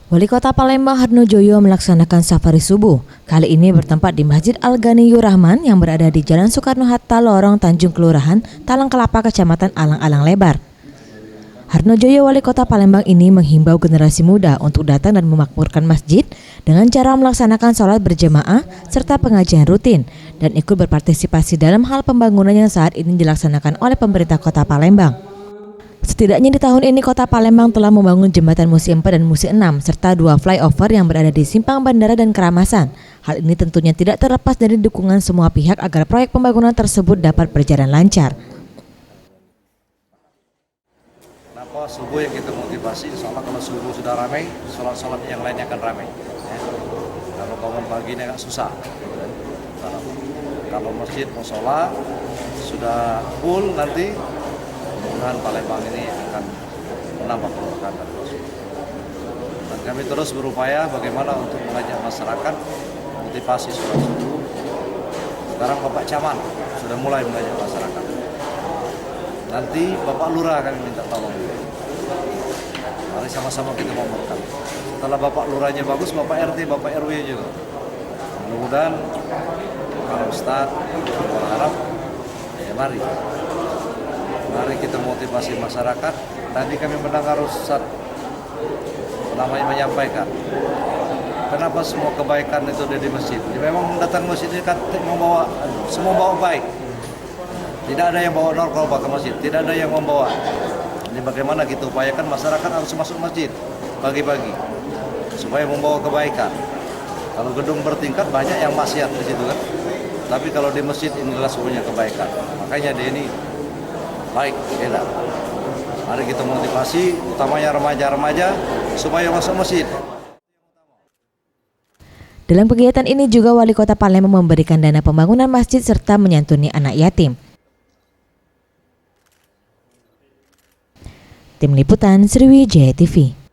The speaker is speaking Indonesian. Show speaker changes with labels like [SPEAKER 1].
[SPEAKER 1] Wali Kota Palembang Hardnojoyo melaksanakan safari subuh. Kali ini bertempat di Masjid Al-Ghaniyur Rahman yang berada di Jalan Soekarno-Hatta, Lorong Tanjung Kelurahan, Talang Kelapa, Kecamatan Alang-Alang Lebar. Hardnojoyo, Wali Kota Palembang ini menghimbau generasi muda untuk datang dan memakmurkan masjid dengan cara melaksanakan sholat berjamaah serta pengajian rutin dan ikut berpartisipasi dalam hal pembangunan yang saat ini dilaksanakan oleh pemerintah Kota Palembang. Setidaknya di tahun ini Kota Palembang telah membangun jembatan Musi 4 dan Musi 6 serta 2 flyover yang berada di Simpang Bandara dan Keramasan. Hal ini tentunya tidak terlepas dari dukungan semua pihak agar proyek pembangunan tersebut dapat berjalan lancar.
[SPEAKER 2] Kenapa subuh yang kita motivasi? Insya Allah kalau subuh sudah ramai, sholat yang lainnya akan ramai. Kalau bangun pagi ini agak susah. Kalau masjid musola sudah full nanti, mudah-mudahan Palembang ini akan menambah keberkahan. Dan kami terus berupaya bagaimana untuk mengajak masyarakat motivasi sholat subuh. Sekarang Bapak Camat sudah mulai mengajak masyarakat. Nanti Bapak Lurah kami minta tolong. Mari sama-sama kita ngomongkan. Setelah Bapak Lurahnya bagus, Bapak RT, Bapak RW juga. Mudah-mudahan para Ustadz berharap, ya mari kita motivasi masyarakat. Tadi kami mendengar Ustadz menyampaikan, kenapa semua kebaikan itu ada di masjid. Ya, memang datang masjid ini kan semua bawa baik. Tidak ada yang bawa narkoba ke masjid, tidak ada yang membawa. Ini bagaimana kita upayakan masyarakat harus masuk masjid pagi-pagi supaya membawa kebaikan. Kalau gedung bertingkat banyak yang maksiat di situ kan. Tapi kalau di masjid inilah semuanya kebaikan. Makanya dia ini baik, enak. Mari kita motivasi, utamanya remaja-remaja supaya masuk masjid.
[SPEAKER 1] Dalam kegiatan ini juga Wali Kota Palembang memberikan dana pembangunan masjid serta menyantuni anak yatim. Tim Liputan Sriwijaya TV.